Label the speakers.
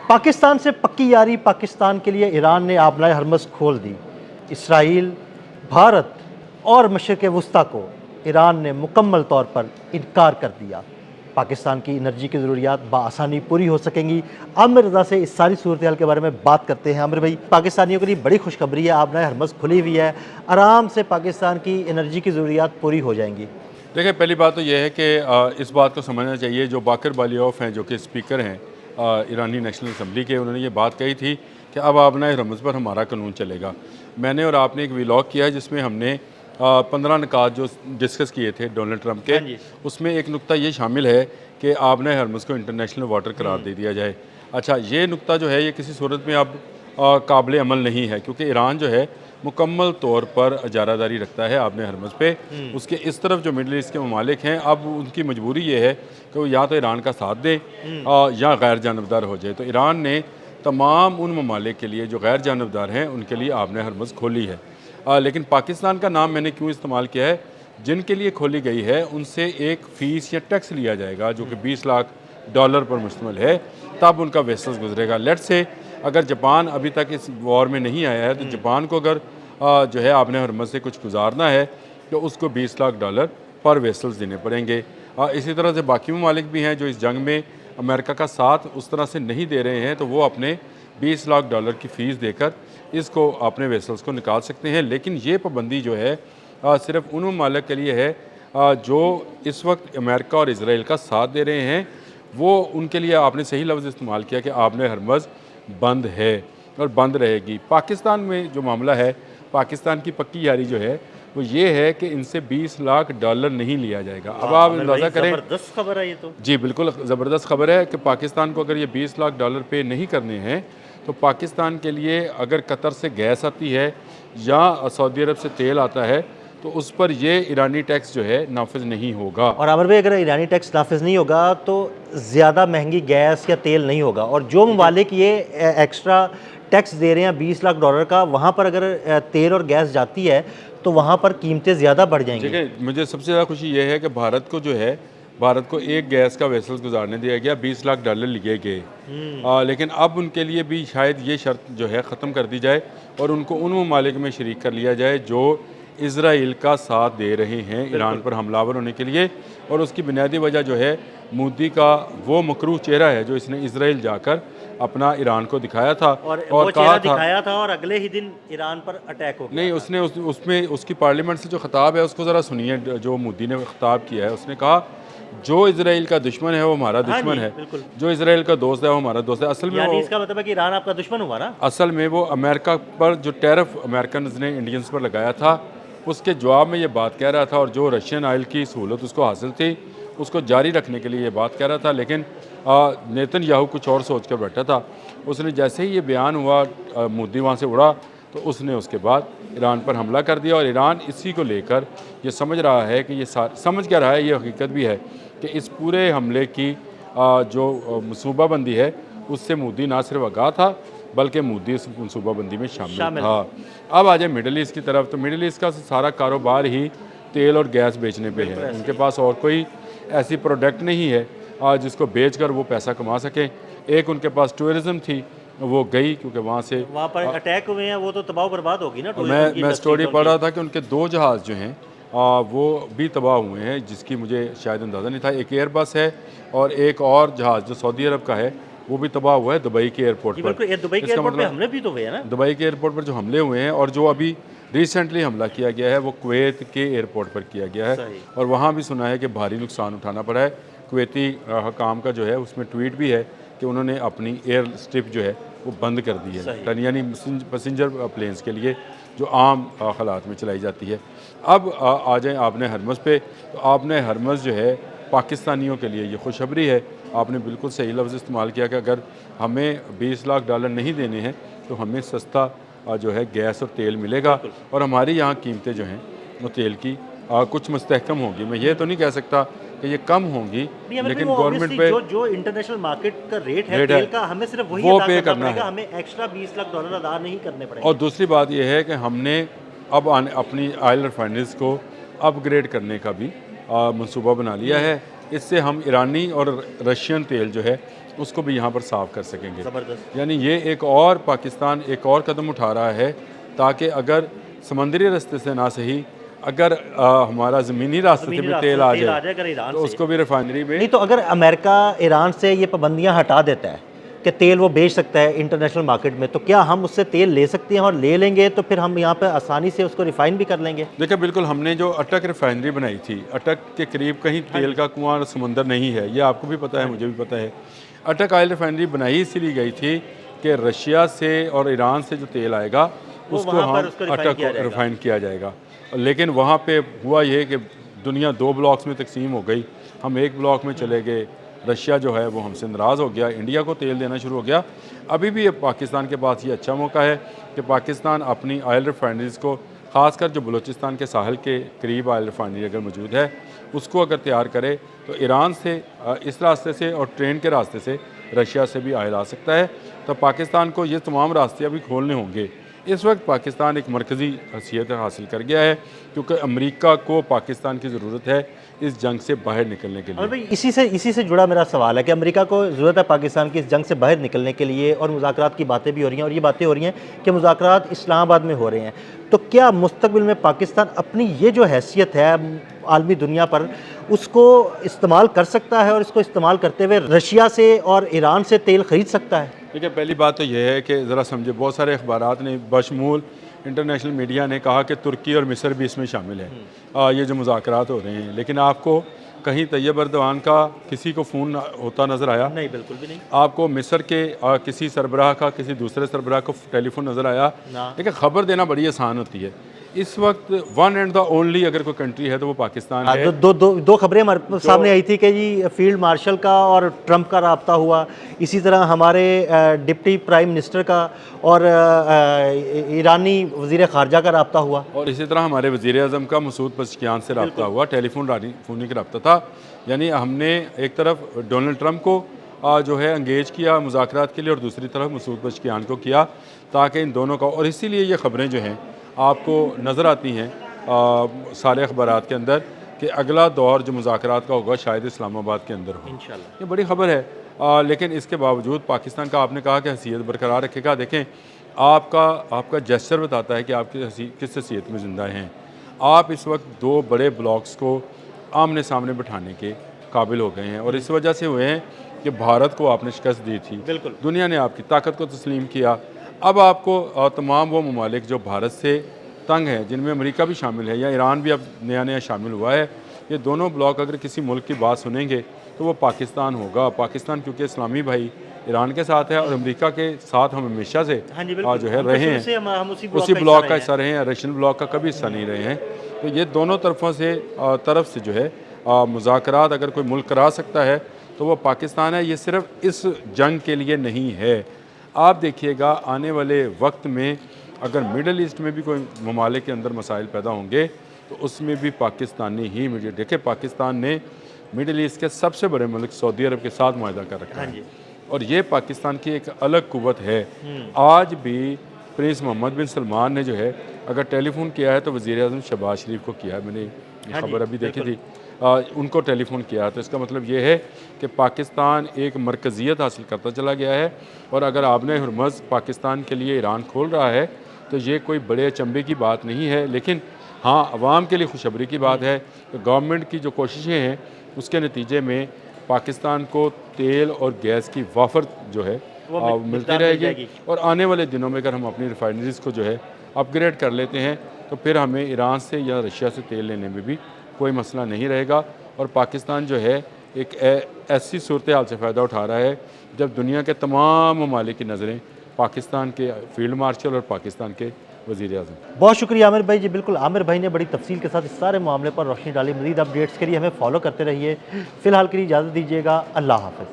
Speaker 1: पाकिस्तान से पक्की यारी पाकिस्तान के लिए ईरान ने आबनाए हरमज़ खोल दी। इसराइल, भारत और मशरिक़ वस्ता को ईरान ने मुकम्मल तौर पर इनकार कर दिया। पाकिस्तान की एनर्जी की ज़रूरियात बआसानी पूरी हो सकेंगी। आमिर रज़ा से इस सारी सूरत हाल के बारे में बात करते हैं। आमिर भाई, पाकिस्तानियों के लिए बड़ी खुशखबरी है, आबनाए हरमज़ खुली हुई है, आराम से पाकिस्तान की एनर्जी की ज़रूरियात पूरी हो जाएंगी।
Speaker 2: देखिए, पहली बात तो ये है कि इस बात को समझना चाहिए, जो बाकर बालियोफ हैं, जो कि स्पीकर हैं ईरानी नेशनल असम्बली के, उन्होंने ये बात कही थी कि अब आबनाए हरमज़ पर हमारा कानून चलेगा। मैंने और आपने एक व्लॉग किया है जिसमें हमने 15 निकात जो डिस्कस किए थे डोनाल्ड ट्रंप के,
Speaker 1: हाँ जी।
Speaker 2: उसमें एक नुक्ता ये शामिल है कि आबनाए हरमज़ को इंटरनेशनल वाटर करार दे दिया जाए। अच्छा, ये नुक्ता जो है ये किसी सूरत में अब काबिल अमल नहीं है, क्योंकि ईरान जो है मुकम्मल तौर पर इजारादारी रखता है आबनाए हरमज़ पे। उसके इस तरफ जो मिडल ईस्ट के ममालिक हैं, अब उनकी मजबूरी ये है कि वो या तो ईरान का साथ दें या गैर जानबदार हो जाए। तो ईरान ने तमाम उन ममालिक के लिए जो गैर जानबदार हैं उनके लिए आबनाए हरमज़ खोली है। लेकिन पाकिस्तान का नाम मैंने क्यों इस्तेमाल किया है, जिनके लिए खोली गई है उनसे एक फ़ीस या टैक्स लिया जाएगा जो कि $20 लाख पर मुश्तमिल है, तब उनका वेसल्स गुजरेगा। लेट्स से अगर जापान अभी तक इस वॉर में नहीं आया है, तो जापान को अगर जो है आबनाए हरमज़ से कुछ गुजारना है तो उसको $20 लाख पर वेसल्स देने पड़ेंगे। इसी तरह से बाकी ममालिक भी हैं जो इस जंग में अमेरिका का साथ उस तरह से नहीं दे रहे हैं, तो वो अपने $20 लाख की फ़ीस देकर इसको अपने वेसल्स को निकाल सकते हैं। लेकिन ये पाबंदी जो है सिर्फ उन ममालिक के लिए है जो इस वक्त अमेरिका और इसराइल का साथ दे रहे हैं। वो उनके लिए आपने सही लफ्ज़ इस्तेमाल किया कि आबनाए हरमज़ बंद है और बंद रहेगी। पाकिस्तान में जो मामला है, पाकिस्तान की पक्की यारी जो है वो ये है कि इनसे $20 लाख नहीं लिया जाएगा। अब आप अंदाज़ा करें,
Speaker 1: ज़बरदस्त खबर है ये तो।
Speaker 2: जी बिल्कुल ज़बरदस्त खबर है कि पाकिस्तान को अगर ये $20 लाख पे नहीं करने हैं, तो पाकिस्तान के लिए अगर कतर से गैस आती है या सऊदी अरब से तेल आता है तो उस पर ये ईरानी टैक्स जो है नाफिज नहीं होगा।
Speaker 1: और आमिर भाई, अगर ईरानी टैक्स नाफिज नहीं होगा तो ज़्यादा महंगी गैस या तेल नहीं होगा, और जो ममालिक ये एक्स्ट्रा टैक्स दे रहे हैं $20 लाख का, वहाँ पर अगर तेल और गैस जाती है तो वहाँ पर कीमतें ज़्यादा बढ़ जाएंगी।
Speaker 2: ठीक है, मुझे सबसे ज़्यादा खुशी ये है कि भारत को जो है, भारत को एक गैस का वेसल्स गुजारने दिया गया, $20 लाख लिए गए। लेकिन अब उनके लिए भी शायद ये शर्त जो है ख़त्म कर दी जाए और उनको उन ममालिक में शरीक कर लिया जाए जो इसराइल का साथ दे रहे हैं ईरान पर हमलावर होने के लिए। और उसकी बुनियादी वजह जो है मोदी का वो मकरूह चेहरा है जो इसने इसराइल जाकर अपना ईरान को दिखाया था
Speaker 1: और
Speaker 2: और
Speaker 1: वो
Speaker 2: कहा
Speaker 1: चेहरा
Speaker 2: था,
Speaker 1: दिखाया था और अगले ही दिन ईरान पर अटैक हो गया।
Speaker 2: नहीं उसने उसमें उसकी पार्लियामेंट से जो खिताब है उसको ज़रा सुनिए, जो मोदी ने खिताब किया है। उसने कहा जो इसराइल का दुश्मन है वो हमारा दुश्मन है,
Speaker 1: बिल्कुल।
Speaker 2: जो इसराइल का दोस्त है वो हमारा दोस्त है। असल में
Speaker 1: यानी
Speaker 2: वो
Speaker 1: इसका मतलब है कि ईरान आपका दुश्मन हुआ ना।
Speaker 2: असल में वो अमेरिका पर जो टैरिफ अमेरिकन ने इंडियंस पर लगाया था उसके जवाब में ये बात कह रहा था, और जो रशियन ऑयल की सहूलत उसको हासिल थी उसको जारी रखने के लिए ये बात कह रहा था। लेकिन नेतन्याहू कुछ और सोच कर बैठा था। उसने जैसे ही ये बयान हुआ, मोदी वहाँ से उड़ा, तो उसने उसके बाद ईरान पर हमला कर दिया। और ईरान इसी को लेकर ये समझ रहा है कि ये समझ क्या रहा है, ये हकीकत भी है कि इस पूरे हमले की जो मनसूबाबंदी है उससे मोदी ना सिर्फ आगाह था बल्कि मोदी उस मनसूबाबंदी में शामिल था। अब आ जाए मिडल ईस्ट की तरफ, तो मिडल ईस्ट का सारा कारोबार ही तेल और गैस बेचने पे है। उनके पास और कोई ऐसी प्रोडक्ट नहीं है जिसको बेचकर वो पैसा कमा सकें। एक उनके पास टूरिज़्म थी, वो गई क्योंकि वहाँ से
Speaker 1: वहाँ पर अटैक हुए हैं, वो तो तबाह बर्बाद होगी ना।
Speaker 2: मैं स्टोरी पढ़ रहा था कि उनके 2 जहाज़ जो हैं वो भी तबाह हुए हैं, जिसकी मुझे शायद अंदाज़ा नहीं था। एक एयरबस है और एक और जहाज़ जो सऊदी अरब का है वो भी तबाह हुआ है दुबई के एयरपोर्ट पर।
Speaker 1: दुबई के एयरपोर्ट पे हमले भी तो हुए हैं ना।
Speaker 2: दुबई के एयरपोर्ट पर जो हमले हुए हैं, और जो अभी रिसेंटली हमला किया गया है वो कुवैत के एयरपोर्ट पर किया गया है, और वहाँ भी सुना है कि भारी नुकसान उठाना पड़ा है। कुवैती हकाम का जो है उसमें ट्वीट भी है कि उन्होंने अपनी एयर स्ट्रिप जो है वो बंद कर दी है, यानी पैसेंजर प्लेन्स के लिए जो आम हालात में चलाई जाती है। अब आ जाएँ आबनाए हरमज़ पे, तो आबनाए हरमज़ जो है पाकिस्तानियों के लिए ये खुशखबरी है। आपने बिल्कुल सही लफ्ज़ इस्तेमाल किया कि अगर हमें $20 लाख नहीं देने हैं तो हमें सस्ता जो है गैस और तेल मिलेगा, और हमारी यहाँ कीमतें जो हैं वो तेल की कुछ मुस्तहकम होंगी। मैं ये तो नहीं कह सकता कि ये कम होंगी, लेकिन गवर्नमेंट पे
Speaker 1: जो इंटरनेशनल मार्केट का रेट है तेल का, हमें सिर्फ वही
Speaker 2: वो
Speaker 1: अदा
Speaker 2: पे
Speaker 1: करना
Speaker 2: करना
Speaker 1: पड़ेगा,
Speaker 2: है।
Speaker 1: हमें एक्स्ट्रा $20 लाख अदा नहीं करने पड़ेंगे।
Speaker 2: और दूसरी बात यह है कि हमने अब अपनी ऑयल रिफाइनरीज को अपग्रेड करने का भी मंसूबा बना लिया है। इससे हम ईरानी और रशियन तेल जो है اس کو بھی یہاں پر صاف کر سکیں گے.
Speaker 1: زبردست.
Speaker 2: یعنی یہ ایک اور پاکستان ایک اور قدم اٹھا رہا ہے تاکہ اگر سمندری راستے سے نہ صحیح اگر ہمارا زمینی راستے سے بھی تیل آ جائے تو اس کو بھی ریفائنری میں.
Speaker 1: نہیں تو اگر امریکہ ایران سے یہ پابندیاں ہٹا دیتا ہے کہ تیل وہ بیچ سکتا ہے انٹرنیشنل مارکیٹ میں، تو کیا ہم اس سے تیل لے سکتے ہیں، اور لے لیں گے تو پھر ہم یہاں پہ آسانی سے اس کو ریفائن بھی کر لیں گے؟
Speaker 2: دیکھیں بالکل، ہم نے جو اٹک ریفائنری بنائی تھی، اٹک کے قریب کہیں تیل کا کنواں سمندر نہیں ہے، یہ آپ کو بھی پتہ ہے، مجھے بھی پتہ ہے. اٹک آئل ریفائنری بنائی اسی لیے گئی تھی کہ رشیا سے اور ایران سے جو تیل آئے گا اس کو ہم اٹک ریفائن کیا جائے گا. لیکن وہاں پہ ہوا یہ کہ دنیا 2 بلاکس میں تقسیم ہو گئی، ہم ایک بلاک میں چلے گئے. رشیا جو ہے وہ ہم سے ناراض ہو گیا، انڈیا کو تیل دینا شروع ہو گیا. ابھی بھی پاکستان کے پاس یہ اچھا موقع ہے کہ پاکستان اپنی آئل ریفائنریز کو، خاص کر جو بلوچستان کے ساحل کے قریب آئل ریفائنری اگر موجود ہے، اس کو اگر تیار کرے تو ایران سے اس راستے سے اور ٹرین کے راستے سے رشیا سے بھی آئل آ سکتا ہے. تو پاکستان کو یہ تمام راستے ابھی کھولنے ہوں گے. اس وقت پاکستان ایک مرکزی حیثیت حاصل کر گیا ہے کیونکہ امریکہ کو پاکستان کی ضرورت ہے اس جنگ سے باہر نکلنے کے لیے.
Speaker 1: بھائی اسی سے جڑا میرا سوال ہے کہ امریکہ کو ضرورت ہے پاکستان کی اس جنگ سے باہر نکلنے کے لیے، اور مذاکرات کی باتیں بھی ہو رہی ہیں، اور یہ باتیں ہو رہی ہیں کہ مذاکرات اسلام آباد میں ہو رہے ہیں. تو کیا مستقبل میں پاکستان اپنی یہ جو حیثیت ہے عالمی دنیا پر اس کو استعمال کر سکتا ہے، اور اس کو استعمال کرتے ہوئے رشیا سے اور ایران سے تیل خرید سکتا ہے؟
Speaker 2: دیکھیں پہلی بات تو یہ ہے کہ ذرا سمجھے، بہت سارے اخبارات نے بشمول انٹرنیشنل میڈیا نے کہا کہ ترکی اور مصر بھی اس میں شامل ہے یہ جو مذاکرات ہو رہے ہیں. لیکن آپ کو کہیں طیب اردوان کا کسی کو فون ہوتا نظر آیا؟
Speaker 1: نہیں، بالکل بھی نہیں.
Speaker 2: آپ کو مصر کے کسی سربراہ کا کسی دوسرے سربراہ کو ٹیلی فون نظر آیا؟ لیکن خبر دینا بڑی آسان ہوتی ہے. اس وقت ون اینڈ دا اونلی اگر کوئی کنٹری ہے تو وہ پاکستان ہے.
Speaker 1: دو خبریں ہمارے سامنے آئی تھی کہ جی فیلڈ مارشل کا اور ٹرمپ کا رابطہ ہوا، اسی طرح ہمارے ڈپٹی پرائم منسٹر کا اور ایرانی وزیر خارجہ کا رابطہ ہوا،
Speaker 2: اور اسی طرح ہمارے وزیر اعظم کا مسعود پزشکیان سے رابطہ ہوا. ٹیلی فونک رابطہ تھا. یعنی ہم نے ایک طرف ڈونلڈ ٹرمپ کو جو ہے انگیج کیا مذاکرات کے لیے، اور دوسری طرف مسعود پزشکیان کو کیا تاکہ ان دونوں کا، اور اسی لیے یہ خبریں جو ہیں آپ کو نظر آتی ہیں سارے اخبارات کے اندر کہ اگلا دور جو مذاکرات کا ہوگا شاید اسلام آباد کے اندر ہو.
Speaker 1: انشاءاللہ.
Speaker 2: یہ بڑی خبر ہے. لیکن اس کے باوجود پاکستان کا آپ نے کہا کہ حیثیت برقرار رکھے گا. دیکھیں آپ کا جیسچر بتاتا ہے کہ آپ کس حیثیت میں زندہ ہیں. آپ اس وقت 2 بڑے بلاکس کو آمنے سامنے بٹھانے کے قابل ہو گئے ہیں، اور اس وجہ سے ہوئے ہیں کہ بھارت کو آپ نے شکست دی تھی، دنیا نے آپ کی طاقت کو تسلیم کیا. اب آپ کو تمام وہ ممالک جو بھارت سے تنگ ہیں، جن میں امریکہ بھی شامل ہے یا ایران بھی اب نیا شامل ہوا ہے، یہ دونوں بلاک اگر کسی ملک کی بات سنیں گے تو وہ پاکستان ہوگا. پاکستان کیونکہ اسلامی بھائی ایران کے ساتھ ہے، اور امریکہ کے ساتھ ہم ہمیشہ سے جو ہے رہے ہیں، اسی بلاک کا حصہ رہے ہیں، رشین بلاک کا کبھی حصہ نہیں رہے ہیں. تو یہ دونوں طرف سے جو ہے مذاکرات اگر کوئی ملک کرا سکتا ہے تو وہ پاکستان ہے. یہ صرف اس جنگ کے لیے نہیں ہے. آپ دیکھیے گا آنے والے وقت میں اگر مڈل ایسٹ میں بھی کوئی ممالک کے اندر مسائل پیدا ہوں گے تو اس میں بھی پاکستانی ہی دیکھیں پاکستان نے مڈل ایسٹ کے سب سے بڑے ملک سعودی عرب کے ساتھ معاہدہ کر رکھا ہے، اور یہ پاکستان کی ایک الگ قوت ہے. آج بھی پرنس محمد بن سلمان نے جو ہے اگر ٹیلی فون کیا ہے تو وزیر اعظم شہباز شریف کو کیا ہے. میں نے یہ خبر ابھی دیکھی تھی، ان کو ٹیلی فون کیا. تو اس کا مطلب یہ ہے کہ پاکستان ایک مرکزیت حاصل کرتا چلا گیا ہے، اور اگر آبِ ہرمز پاکستان کے لیے ایران کھول رہا ہے تو یہ کوئی بڑے اچنبے کی بات نہیں ہے. لیکن ہاں عوام کے لیے خوشخبری کی بات ہے کہ گورنمنٹ کی جو کوششیں ہیں اس کے نتیجے میں پاکستان کو تیل اور گیس کی وافر جو ہے ملتی رہے گی. اور آنے والے دنوں میں اگر ہم اپنی ریفائنریز کو جو ہے اپ گریڈ کر لیتے ہیں تو پھر ہمیں ایران سے یا رشیا سے تیل لینے میں بھی کوئی مسئلہ نہیں رہے گا. اور پاکستان جو ہے ایک ایسی صورتحال سے فائدہ اٹھا رہا ہے جب دنیا کے تمام ممالک کی نظریں پاکستان کے فیلڈ مارشل اور پاکستان کے وزیر اعظم.
Speaker 1: بہت شکریہ عامر بھائی. جی بالکل، عامر بھائی نے بڑی تفصیل کے ساتھ اس سارے معاملے پر روشنی ڈالی. مزید اپڈیٹس کے لیے ہمیں فالو کرتے رہیے. فی الحال کے لیے اجازت دیجیے گا. اللہ حافظ.